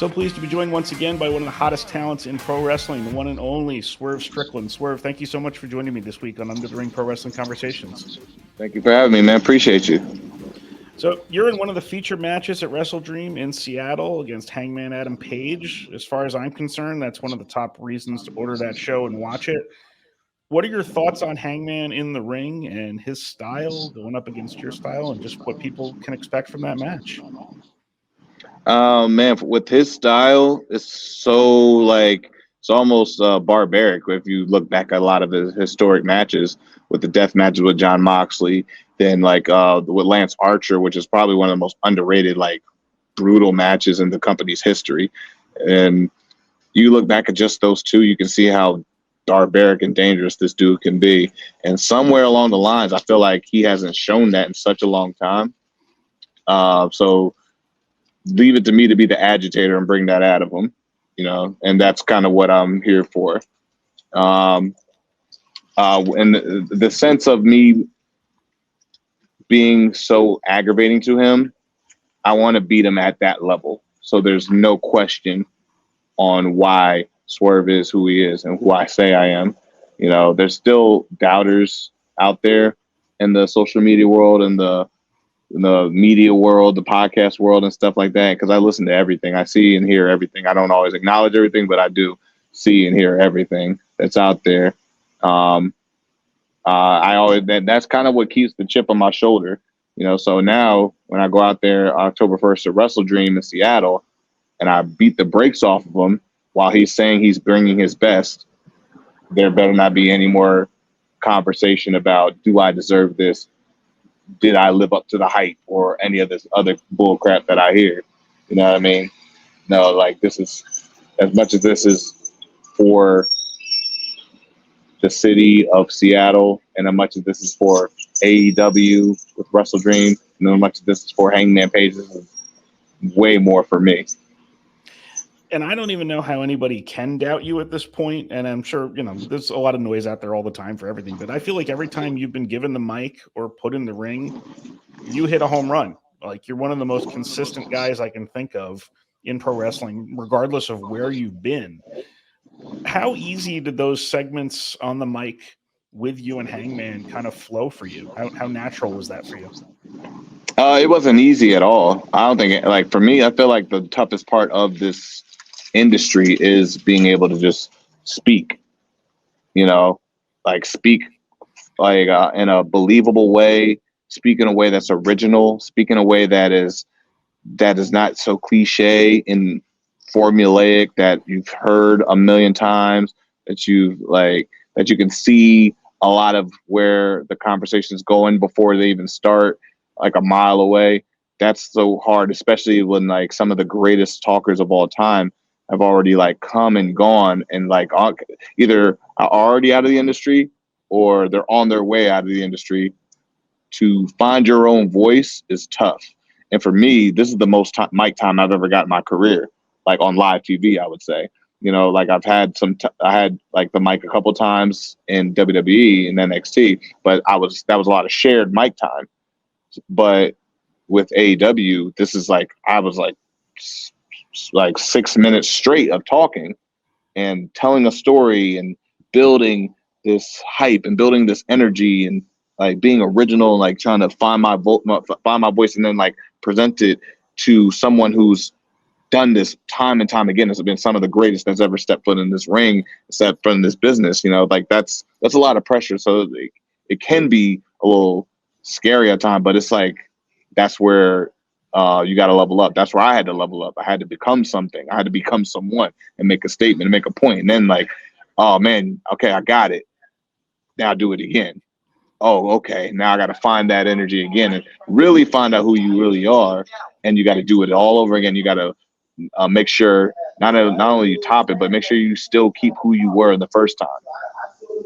So pleased to be joined once again by one of the hottest talents in pro wrestling, the one and only Swerve Strickland. Swerve, thank you so much for joining me this week on Under the Ring Pro Wrestling Conversations. Thank you for having me, man. Appreciate you. So you're in one of the feature matches at WrestleDream in Seattle against Hangman Adam Page. As far as I'm concerned, that's one of the top reasons to order that show and watch it. What are your thoughts on Hangman in the ring and his style going up against your style and just what people can expect from that match? Man, with his style, it's so it's almost barbaric. If you look back at a lot of his historic matches, with the death matches with John Moxley, then with Lance Archer, which is probably one of the most underrated, brutal matches in the company's history. And you look back at just those two, you can see how barbaric and dangerous this dude can be. And somewhere along the lines, I feel like he hasn't shown that in such a long time. So leave it to me to be the agitator and bring that out of him, and that's kind of what I'm here for. And the sense of me being so aggravating to him, I want to beat him at that level. So there's no question on why Swerve is who he is and who I say I am. There's still doubters out there in the social media world and the media world, the podcast world and stuff like that, because I listen to everything. I see and hear everything. I don't always acknowledge everything, but I do see and hear everything that's out there. That's kind of what keeps the chip on my shoulder, so now when I go out there October 1st at WrestleDream in Seattle and I beat the brakes off of him while he's saying he's bringing his best, there better not be any more conversation about, do I deserve this? Did I live up to the hype or any of this other bull crap that I hear? You know what I mean? No, this is, as much as this is for the city of Seattle and as much as this is for AEW with WrestleDream and as much as this is for Hangman Page, this is way more for me. And I don't even know how anybody can doubt you at this point. And I'm sure, there's a lot of noise out there all the time for everything. But I feel like every time you've been given the mic or put in the ring, you hit a home run. You're one of the most consistent guys I can think of in pro wrestling, regardless of where you've been. How easy did those segments on the mic with you and Hangman kind of flow for you? How natural was that for you? It wasn't easy at all. I don't think for me, I feel like the toughest part of this industry is being able to just speak, speak in a believable way, speak in a way that's original, speak in a way that is not so cliche and formulaic that you've heard a million times, that you can see a lot of where the conversation is going before they even start, a mile away. That's so hard, especially when some of the greatest talkers of all time have already come and gone and either are already out of the industry or they're on their way out of the industry. To find your own voice is tough. And for me, this is the most mic time I've ever got in my career, on live TV, I would say. I've had I had the mic a couple times in WWE and NXT, but that was a lot of shared mic time. But with AEW, this is I was 6 minutes straight of talking and telling a story and building this hype and building this energy and being original and trying to find my voice and then present it to someone who's done this time and time again. It's been some of the greatest that's ever stepped foot in this ring, stepped foot in this business. That's a lot of pressure. So it can be a little scary at times, but it's that's where you got to level up. That's where I had to level up. I had to become something. I had to become someone and make a statement and make a point. And then oh man, okay, I got it. Now do it again. Oh, okay. Now I got to find that energy again and really find out who you really are. And you got to do it all over again. You got to make sure not only you top it, but make sure you still keep who you were the first time.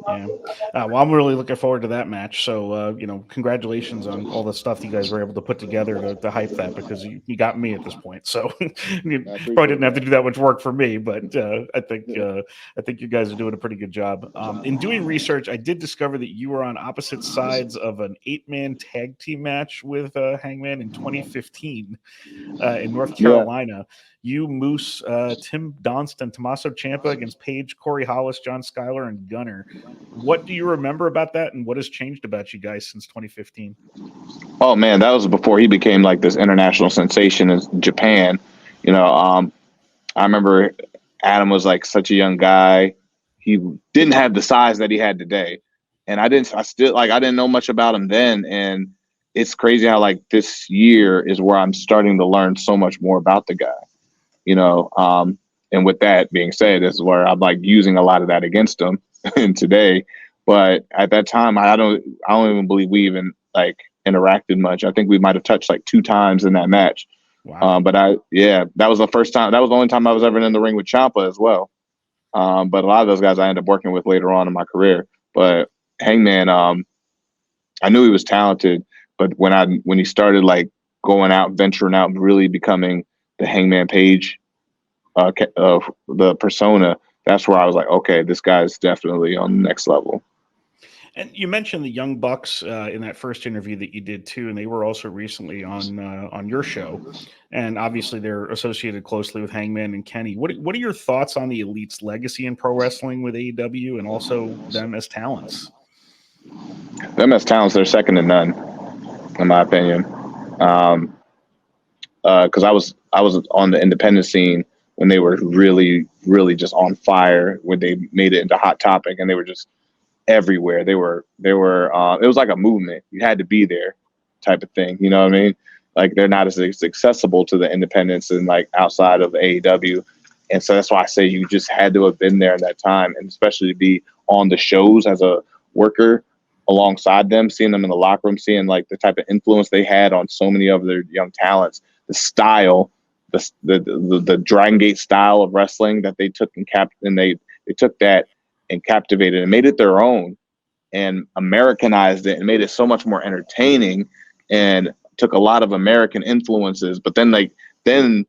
Yeah. Well, I'm really looking forward to that match. So, congratulations on all the stuff you guys were able to put together to hype that, because you got me at this point. So you probably didn't have to do that much work for me, but I think you guys are doing a pretty good job. In doing research, I did discover that you were on opposite sides of an 8-man tag team match with Hangman in 2015 in North Yeah. Carolina. You, Moose, Tim Donston, Tommaso Ciampa against Page, Corey Hollis, John Schuyler, and Gunner. What do you remember about that, and what has changed about you guys since 2015? Oh man, that was before he became like this international sensation in Japan. I remember Adam was like such a young guy. He didn't have the size that he had today. And I didn't know much about him then. And it's crazy how like this year is where I'm starting to learn so much more about the guy, and with that being said, this is where I'm like using a lot of that against him in today. But at that time, I don't even believe we even like interacted much. I think we might have touched like 2 times in that match. Wow. But that was the first time. That was the only time I was ever in the ring with Ciampa as well. But a lot of those guys I ended up working with later on in my career. But Hangman, I knew he was talented, but when he started like going out, venturing out, and really becoming the Hangman Page, the persona, that's where I was like, okay, this guy's definitely on the next level. And you mentioned the Young Bucks in that first interview that you did too, and they were also recently on your show. And obviously, they're associated closely with Hangman and Kenny. What are your thoughts on the Elite's legacy in pro wrestling with AEW, and also them as talents? Them as talents, they're second to none, in my opinion. Because I was on the independent scene when they were really, really just on fire, when they made it into Hot Topic, and they were just everywhere. They were it was like a movement. You had to be there type of thing. You know what I mean? Like they're not as accessible to the independents and like outside of AEW. And so that's why I say you just had to have been there in that time, and especially be on the shows as a worker alongside them, seeing them in the locker room, seeing like the type of influence they had on so many of their young talents, the style, the Dragon Gate style of wrestling that they took and they took that and captivated and made it their own and Americanized it and made it so much more entertaining and took a lot of American influences. But then they end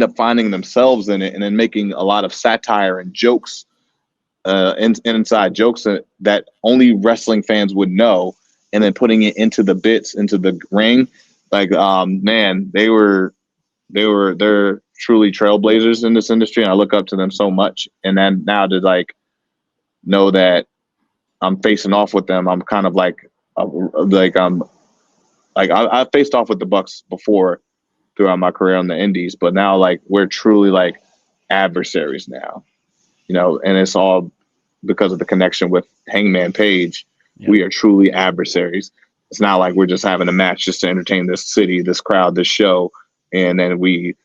up finding themselves in it and then making a lot of satire and jokes, inside jokes that only wrestling fans would know, and then putting it into the bits, into the ring. Like, man, they're truly trailblazers in this industry, and I look up to them so much. And then now to like know that I'm facing off with them, I'm kind of I faced off with the Bucks before throughout my career on the Indies, but now like we're truly like adversaries now, and it's all because of the connection with Hangman Page. Yeah. We are truly adversaries. It's not like we're just having a match just to entertain this city, this crowd, this show, and then we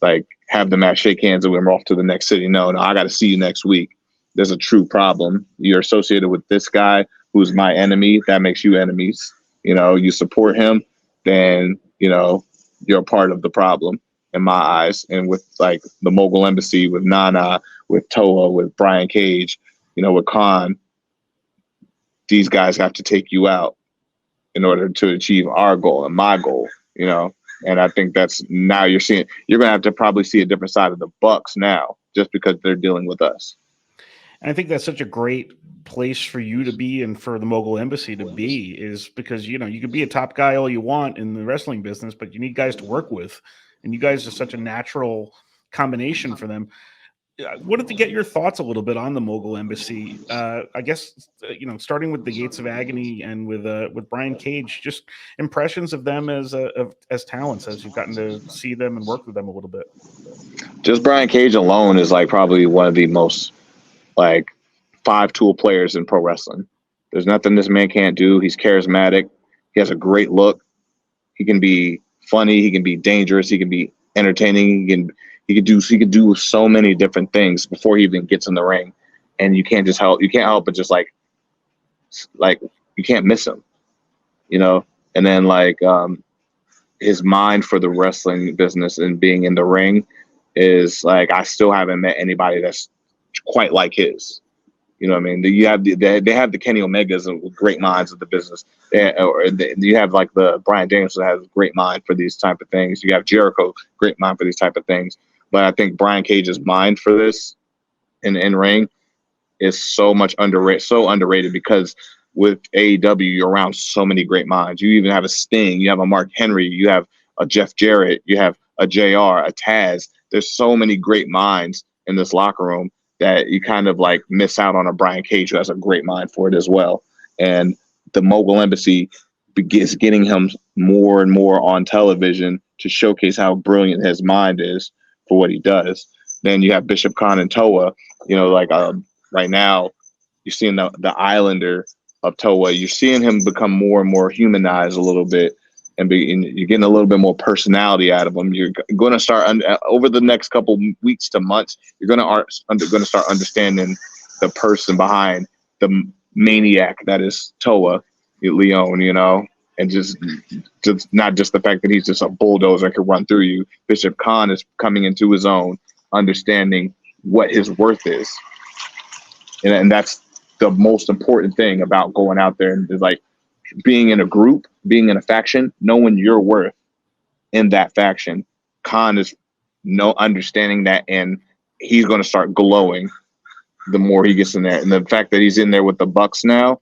like have the match, shake hands, and we're off to the next city. No, I got to see you next week. There's a true problem. You're associated with this guy who's my enemy. That makes you enemies. You support him, then, you're a part of the problem in my eyes. And with like the Mogul Embassy, with Nana, with Toa, with Brian Cage, with Khan, these guys have to take you out in order to achieve our goal and my goal, And I think that's now you're going to have to probably see a different side of the Bucks now, just because they're dealing with us. And I think that's such a great place for you to be and for the Mogul Embassy to be, is because, you can be a top guy all you want in the wrestling business, but you need guys to work with. And you guys are such a natural combination for them. I wanted to get your thoughts a little bit on the Mogul Embassy. I guess, starting with the Gates of Agony and with Brian Cage, just impressions of them as talents, as you've gotten to see them and work with them a little bit. Just Brian Cage alone is like probably one of the most like 5-tool players in pro wrestling. There's nothing this man can't do. He's charismatic. He has a great look. He can be funny. He can be dangerous. He can be entertaining. He could do so many different things before he even gets in the ring, and you can't help but just like you can't miss him, And then like his mind for the wrestling business and being in the ring is like I still haven't met anybody that's quite like his. You know what I mean? You have they have the Kenny Omegas and great minds of the business. You have like the Bryan Danielson has a great mind for these type of things. You have Jericho, great mind for these type of things. But I think Brian Cage's mind for this in ring is so underrated because with AEW, you're around so many great minds. You even have a Sting, you have a Mark Henry, you have a Jeff Jarrett, you have a JR, a Taz. There's so many great minds in this locker room that you kind of like miss out on a Brian Cage who has a great mind for it as well. And the Mogul Embassy begins getting him more and more on television to showcase how brilliant his mind is for what he does. Then you have Bishop Khan and Toa, right now you're seeing the Islander of Toa. You're seeing him become more and more humanized a little bit, and you're getting a little bit more personality out of him. You're going to start over the next couple weeks to months. You're going to start understanding the person behind the maniac that is Toa Leon, and just not just the fact that he's just a bulldozer and can run through you. Bishop Khan is coming into his own, understanding what his worth is, and that's the most important thing about going out there and is like being in a group, being in a faction, knowing your worth in that faction. Khan is understanding that, and he's going to start glowing the more he gets in there. And the fact that he's in there with the Bucks now,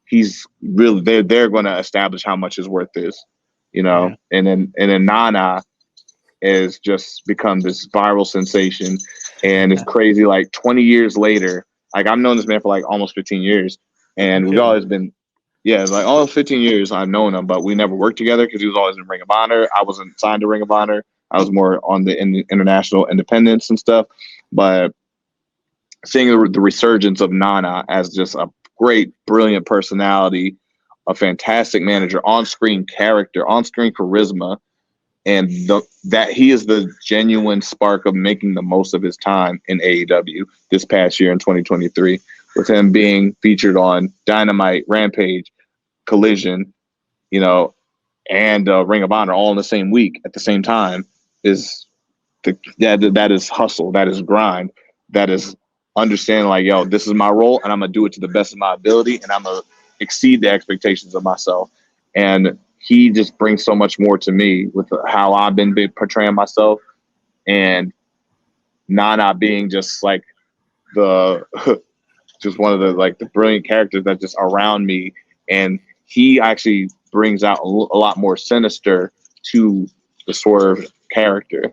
he's really they're going to establish how much his worth is, Yeah. And then Nana has just become this viral sensation, and it's crazy. Like 20 years later, like I've known this man for like almost 15 years, and we've always been, it's like all 15 years I've known him, but we never worked together because he was always in Ring of Honor. I wasn't signed to Ring of Honor. I was more on the international independence and stuff. But seeing the resurgence of Nana as just a great, brilliant personality, a fantastic manager, on-screen character, on-screen charisma, and that he is the genuine spark of making the most of his time in AEW this past year in 2023, with him being featured on Dynamite, Rampage, Collision, and Ring of Honor all in the same week at the same time that is hustle, that is grind, that is understanding like, this is my role and I'm going to do it to the best of my ability and I'm going to exceed the expectations of myself. And he just brings so much more to me with how I've been portraying myself, and Nana being just like just one of the brilliant characters that's just around me. And he actually brings out a lot more sinister to the Swerve character.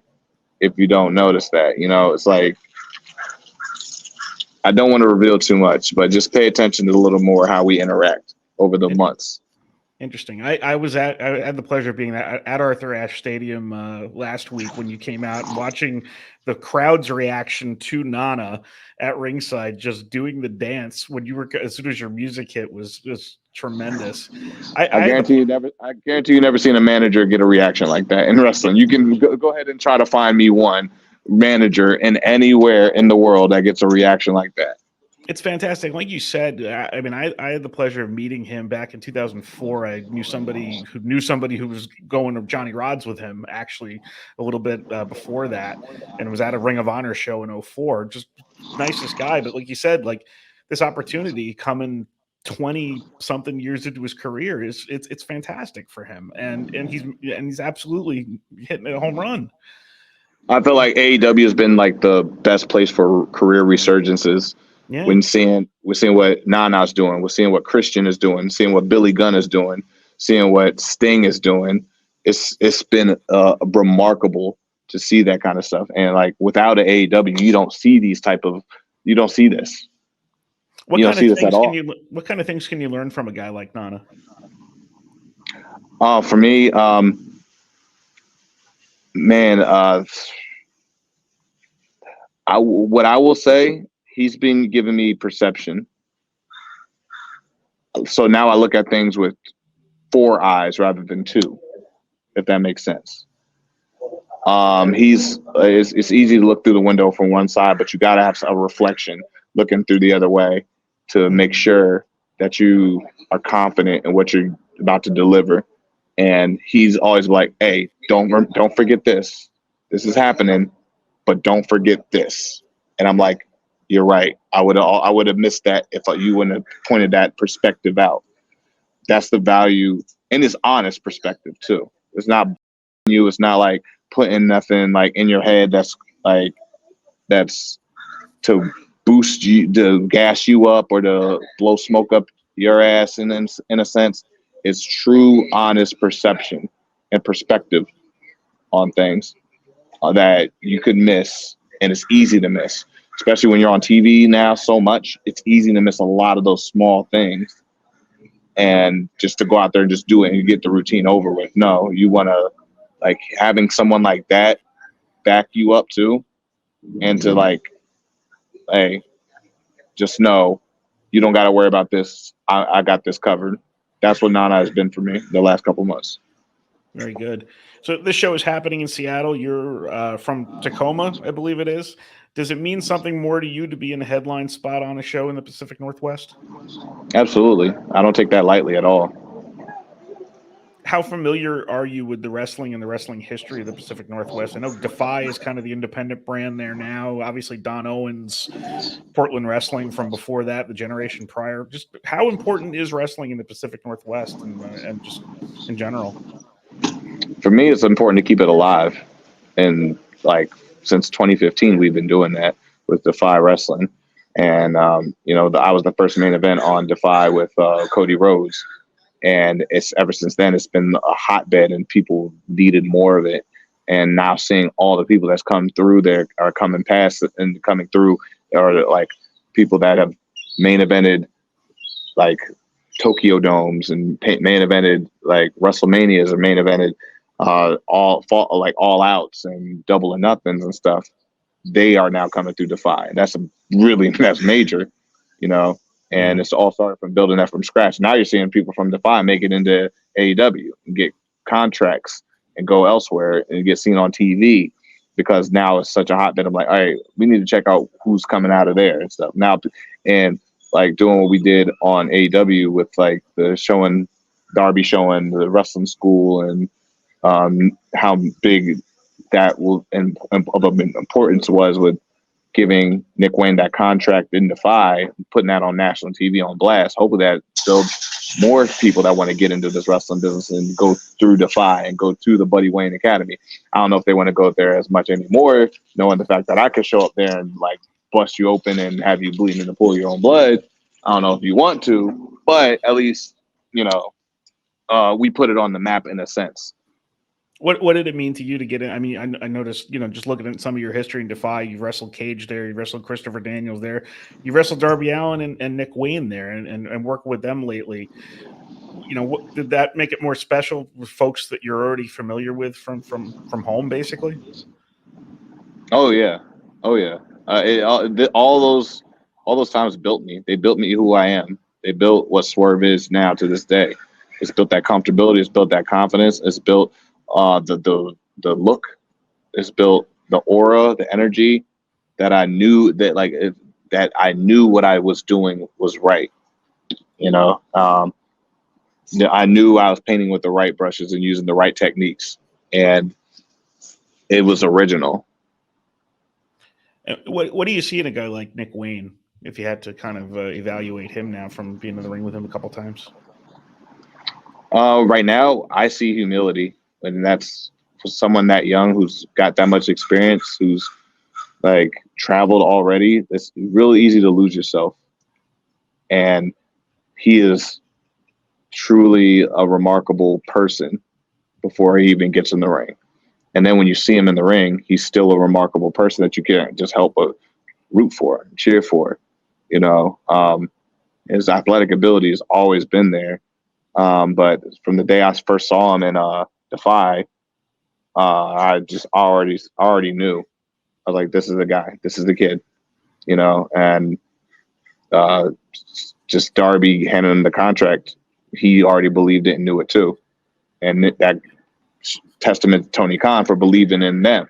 If you don't notice that, it's like, I don't want to reveal too much, but just pay attention to a little more how we interact over the months. Interesting. I had the pleasure of being at Arthur Ashe Stadium last week when you came out and watching the crowd's reaction to Nana at ringside, just doing the dance when you were, as soon as your music hit, was just tremendous. I guarantee you never seen a manager get a reaction like that in wrestling. You can go ahead and try to find me one manager in anywhere in the world that gets a reaction like that. It's fantastic. Like you said, I mean, I had the pleasure of meeting him back in 2004. I knew somebody who was going to Johnny Rods with him actually a little bit before that, and was at a Ring of Honor show in 2004. Just nicest guy. But like you said, like this opportunity coming 20 something years into his career it's fantastic for him. And he's absolutely hitting a home run. I feel like AEW has been like the best place for career resurgences. Yeah. We're seeing what Nana's doing. We're seeing what Christian is doing. Seeing what Billy Gunn is doing. Seeing what Sting is doing. It's been remarkable to see that kind of stuff. And like without an AEW, you don't see this. What you don't see this at all. What kind of things can you learn from a guy like Nana? For me, what I will say, he's been giving me perception. So now I look at things with 4 eyes rather than 2, if that makes sense. It's easy to look through the window from one side, but you got to have a reflection looking through the other way to make sure that you are confident in what you're about to deliver. And he's always like, hey, don't forget this. This is happening, but don't forget this. And I'm like, you're right. I would have missed that if you wouldn't have pointed that perspective out. That's the value, and it's honest perspective too. It's not you. It's not like putting nothing like in your head that's to boost you, to gas you up, or to blow smoke up your ass. In a sense, it's true, honest perception and perspective on things that you could miss, and it's easy to miss, especially when you're on TV now so much. It's easy to miss a lot of those small things, and just to go out there and just do it and get the routine over with. No, you want to, like, having someone like that back you up too, and to like, hey, just know you don't got to worry about this. I got this covered. That's what Nana has been for me the last couple months. Very good. So this show is happening in Seattle. You're from Tacoma, I believe it is. Does it mean something more to you to be in a headline spot on a show in the Pacific Northwest? Absolutely. I don't take that lightly at all. How familiar are you with the wrestling and the wrestling history of the Pacific Northwest? I know Defy is kind of the independent brand there now. Obviously, Don Owens, Portland Wrestling from before that, the generation prior. Just how important is wrestling in the Pacific Northwest and just in general? For me, it's important to keep it alive. And like since 2015, we've been doing that with Defy Wrestling. And, I was the first main event on Defy with Cody Rhodes. And it's ever since then, it's been a hotbed and people needed more of it. And now seeing all the people that's come through there are coming past and coming through are like people that have main evented like Tokyo Domes and main evented like WrestleManias, or main evented all outs and double or nothings and stuff. They are now coming through Defy. That's major, and it's all started from building that from scratch. Now you're seeing people from Defy make it into AEW and get contracts and go elsewhere and get seen on TV, because now it's such a hotbed. I'm like, all right, we need to check out who's coming out of there and stuff now. And like doing what we did on AEW with like the Darby showing the wrestling school, and how big that will and of importance was with giving Nick Wayne that contract in Defy, putting that on national TV on blast. Hopefully that builds more people that want to get into this wrestling business and go through Defy and go through the Buddy Wayne Academy. I don't know if they want to go there as much anymore, knowing the fact that I could show up there and like bust you open and have you bleeding to pull your own blood. I don't know if you want to, but at least, we put it on the map in a sense. What did it mean to you to get in? I mean, I noticed, just looking at some of your history in Defy, you've wrestled Cage there, you wrestled Christopher Daniels there, you wrestled Darby Allin and Nick Wayne there, and worked with them lately. What did that make it more special with folks that you're already familiar with from home, basically? Oh yeah. All those times built me. They built me who I am. They built what Swerve is now to this day. It's built that comfortability. It's built that confidence. It's built the look. It's built the aura, the energy that I knew that I knew what I was doing was right. I knew I was painting with the right brushes and using the right techniques, and it was original. What do you see in a guy like Nick Wayne, if you had to kind of evaluate him now from being in the ring with him a couple times? Right now, I see humility, and that's for someone that young who's got that much experience, who's like traveled already. It's really easy to lose yourself, and he is truly a remarkable person before he even gets in the ring. And then when you see him in the ring, he's still a remarkable person that you can't just help but root for, cheer for. His athletic ability has always been there. But from the day I first saw him in Defy, I just already knew. I was like, this is the guy. This is the kid. And just Darby handing him the contract, he already believed it and knew it too. And that testament to Tony Khan for believing in them,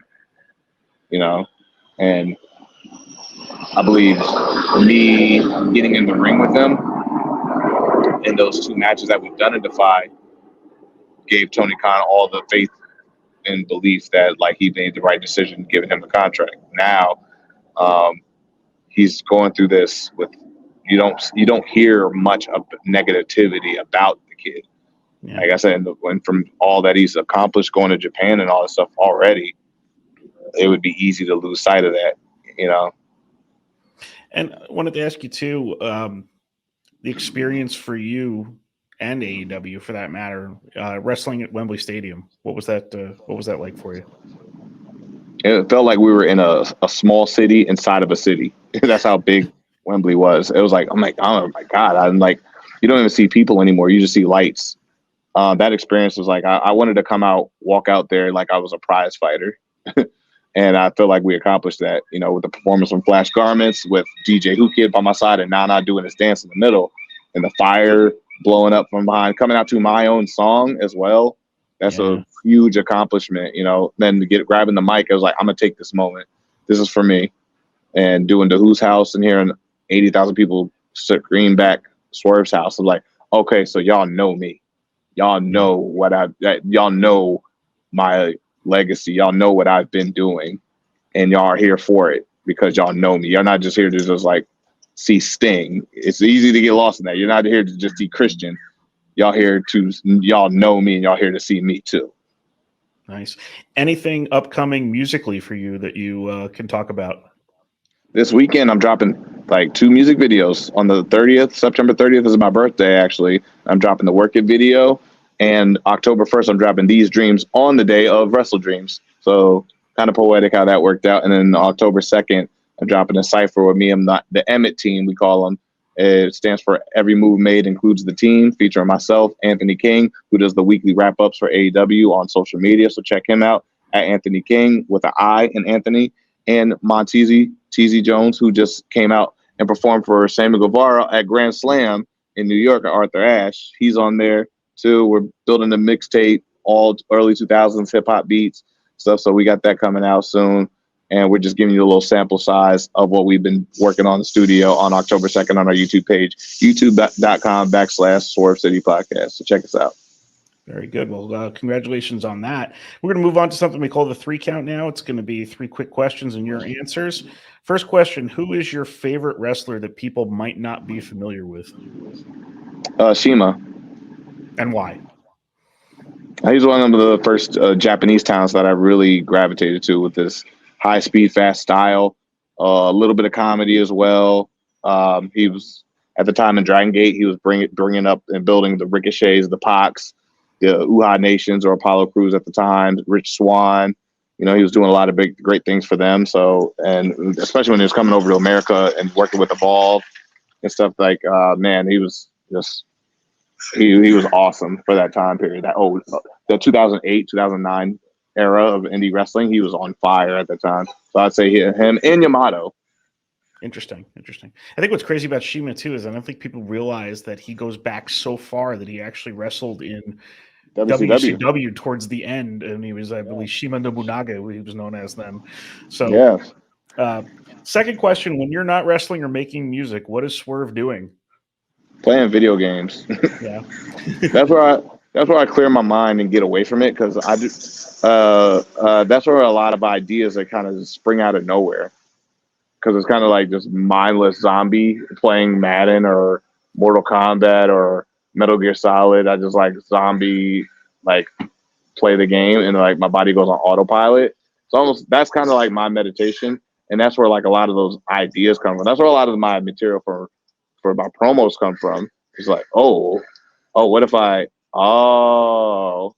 and I believe for me getting in the ring with them in those two matches that we've done in Defy gave Tony Khan all the faith and belief that like he made the right decision giving him the contract. Now he's going through this with you don't hear much of negativity about the kid. Yeah. Like I said, and from all that he's accomplished going to Japan and all this stuff already, it would be easy to lose sight of that, you know. And I wanted to ask you too, the experience for you and AEW for that matter, wrestling at Wembley Stadium. What was that like for you? It felt like we were in a small city inside of a city. That's how big Wembley was. It was like, I'm like, oh my God. I'm like, you don't even see people anymore. You just see lights. That experience was like, I wanted to come out, walk out there like I was a prize fighter. And I feel like we accomplished that, you know, with the performance from Flash Garments, with DJ Who Kid by my side and Nana doing his dance in the middle, and the fire blowing up from behind, coming out to my own song as well. That's a huge accomplishment, you know. Then to grabbing the mic, I was like, I'm gonna take this moment. This is for me. And doing the Who's House and hearing 80,000 people scream back Swerve's house. I'm like, okay, so y'all know me. Y'all know y'all know my legacy. Y'all know what I've been doing, and y'all are here for it because y'all know me. You're not just here to just like see Sting. It's easy to get lost in that. You're not here to just see Christian. Y'all know me, and y'all here to see me too. Nice. Anything upcoming musically for you that you can talk about? This weekend, I'm dropping like 2 music videos. On the 30th, September 30th is my birthday, actually. I'm dropping the Work It video. And October 1st, I'm dropping These Dreams on the day of WrestleDreams. So kind of poetic how that worked out. And then October 2nd, I'm dropping a cypher with me and the Emmett team, we call them. It stands for Every Move Made Includes the Team, featuring myself, Anthony King, who does the weekly wrap-ups for AEW on social media. So check him out at Anthony King with an I in Anthony. And Montezi Jones, who just came out and performed for Sammy Guevara at Grand Slam in New York at Arthur Ashe. He's on there too. We're building a mixtape, all early 2000s hip hop beats stuff. So we got that coming out soon. And we're just giving you a little sample size of what we've been working on in the studio on October 2nd on our YouTube page, youtube.com/Swerve City Podcast. So check us out. Very good. Well, congratulations on that. We're going to move on to something we call the 3 count now. It's going to be 3 quick questions and your answers. First question, who is your favorite wrestler that people might not be familiar with? Shima. And why? He's one of the first Japanese talents that I really gravitated to with this high speed, fast style, a little bit of comedy as well. He was, at the time in Dragon Gate, he was bringing up and building the Ricochets, the Pacs, the Uhaa Nations or Apollo Crews at the time, Rich Swann. You know, he was doing a lot of great things for them. So, and especially when he was coming over to America and working with Evolve and stuff like, man, he was just, he was awesome for that time period. The 2008, 2009 era of indie wrestling, he was on fire at the time. So I'd say him and Yamato. Interesting. I think what's crazy about Shima too is I don't think people realize that he goes back so far that he actually wrestled in WCW towards the end, and he was, I believe, Shima Nobunaga, he was known as then. So, yeah. Second question: when you're not wrestling or making music, what is Swerve doing? Playing video games. Yeah, that's where I clear my mind and get away from it, because I do. That's where a lot of ideas that kind of spring out of nowhere, because it's kind of like just mindless zombie playing Madden or Mortal Kombat or Metal Gear Solid. I just like zombie, like play the game, and like my body goes on autopilot. So that's kind of like my meditation, and that's where like a lot of those ideas come from. That's where a lot of my material for my promos come from. It's like, what if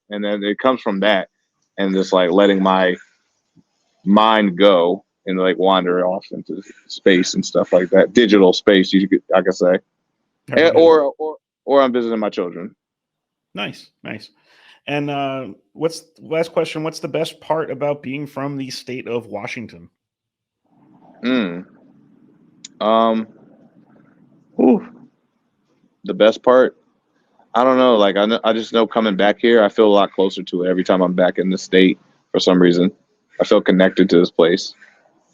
and then it comes from that, and just like letting my mind go and like wander off into space and stuff like that. Digital space, I could say, or I'm visiting my children. Nice. And last question? What's the best part about being from the state of Washington? The best part, I don't know. Like I just know coming back here, I feel a lot closer to it every time I'm back in the state. For some reason, I feel connected to this place,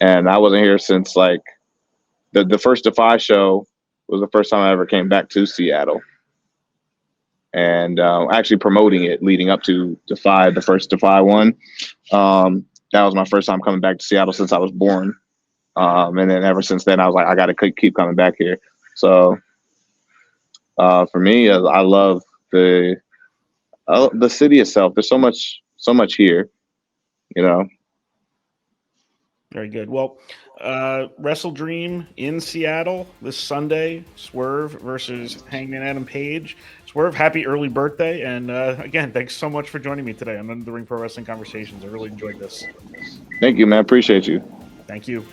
and I wasn't here since like the first Defy show was the first time I ever came back to Seattle, and actually promoting it leading up to Defy, the first Defy one. That was my first time coming back to Seattle since I was born. And then ever since then, I was like, I got to keep coming back here. So for me, I love the city itself. There's so much here, you know. Very good. Well, WrestleDream in Seattle this Sunday. Swerve versus Hangman Adam Page. Swerve, happy early birthday! And again, thanks so much for joining me today on Under the Ring Pro Wrestling Conversations. I really enjoyed this. Thank you, man. Appreciate you. Thank you.